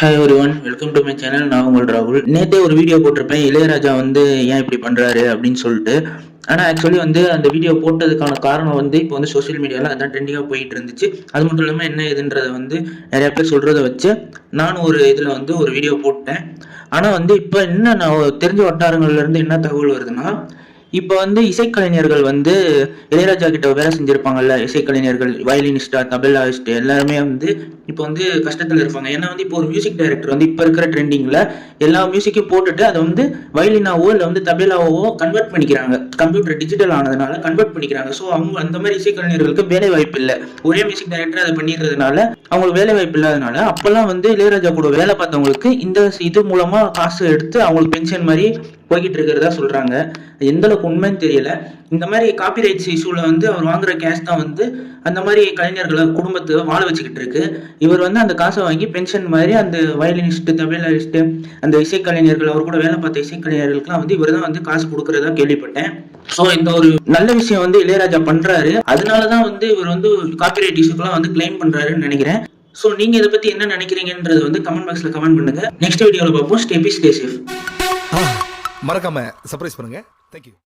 Hi everyone, welcome to my channel. நான் உங்கள் ராகுல். நேற்றே ஒரு வீடியோ போட்டிருப்பேன், இளையராஜா வந்து ஏன் இப்படி பண்ணுறாரு அப்படின்னு சொல்லிட்டு. ஆனால் ஆக்சுவலி வந்து அந்த வீடியோ போட்டதுக்கான காரணம் வந்து இப்போ வந்து சோஷியல் மீடியாவில் அதான் ட்ரெண்டிங்காக போயிட்டு இருந்துச்சு. அது மட்டும் இல்லாமல் என்ன ஏதுன்றதை வந்து நிறையா பேர் சொல்கிறத வச்சு நானும் ஒரு இதில் வந்து ஒரு வீடியோ போட்டேன். ஆனால் வந்து இப்போ என்ன நான் தெரிஞ்ச வட்டாரங்கள்லேருந்து என்ன தகவல் வருதுன்னா, இப்போ வந்து இசைக்கலைஞர்கள் வந்து இளையராஜா கிட்ட வேலை செஞ்சிருப்பாங்கல்ல, இசைக்கலைஞர்கள், வயலினிஸ்டா, தபலாயிஸ்ட் எல்லாருமே வந்து இப்போ வந்து கஷ்டத்தில் இருப்பாங்க. ஏன்னா வந்து இப்போ ஒரு மியூசிக் டைரக்டர் வந்து இப்போ இருக்கிற ட்ரெண்டிங்கில் எல்லா மியூசிக்கையும் போட்டுட்டு அதை வந்து வயலினாவோ இல்லை வந்து தபேலாவோ கன்வெர்ட் பண்ணிக்கிறாங்க. கம்ப்யூட்டர் டிஜிட்டல் ஆனதுனால கன்வெர்ட் பண்ணிக்கிறாங்க. ஸோ அவங்க அந்த மாதிரி இசைக்கலைஞர்களுக்கு வேலை வாய்ப்பு இல்லை. ஒரே மியூசிக் டைரக்டர் அதை பண்ணிடுறதுனால அவங்களுக்கு வேலை வாய்ப்பு இல்லாதனால அப்பெல்லாம் வந்து இளையராஜா கூட வேலை பார்த்தவங்களுக்கு இந்த இது மூலமா காசு எடுத்து அவங்களுக்கு பென்ஷன் மாதிரி போய்கிட்டு இருக்கிறதா சொல்றாங்க. எந்த அளவுக்கு உண்மைன்னு தெரியல. இந்த மாதிரி காப்பிரைட்ஸ் இஷ்யூல வந்து அவர் வாங்குற கேஷ் தான் வந்து அந்த மாதிரி கலைஞர்களை குடும்பத்தை வாழ வச்சுக்கிட்டு இருக்கு. இவர் வந்து அந்த காசை வாங்கி பென்ஷன் மாதிரி அந்த வயலினிஸ்ட், தபேலாயிஸ்ட், அந்த இசைக்கலைஞர்கள், அவர் கூட வேலை பார்த்த இசைக்கலைஞர்களுக்குலாம் வந்து இவர் தான் வந்து காசு கொடுக்கறதா கேள்விப்பட்டேன். ஸோ இந்த ஒரு நல்ல விஷயம் வந்து இளையராஜா பண்றாரு. அதனாலதான் வந்து இவர் வந்து காப்பிரைட் இஷ்யூக்கெல்லாம் வந்து கிளைம் பண்றாருன்னு நினைக்கிறேன். ஸோ நீங்க இதை பத்தி என்ன நினைக்கிறீங்கன்றது வந்து கமெண்ட் பாக்ஸ்ல கமெண்ட் பண்ணுங்க. நெக்ஸ்ட் வீடியோவில் பார்ப்போம். Stay safe. மறக்காம சர்ப்ரைஸ் பண்ணுங்க. தேங்க்யூ.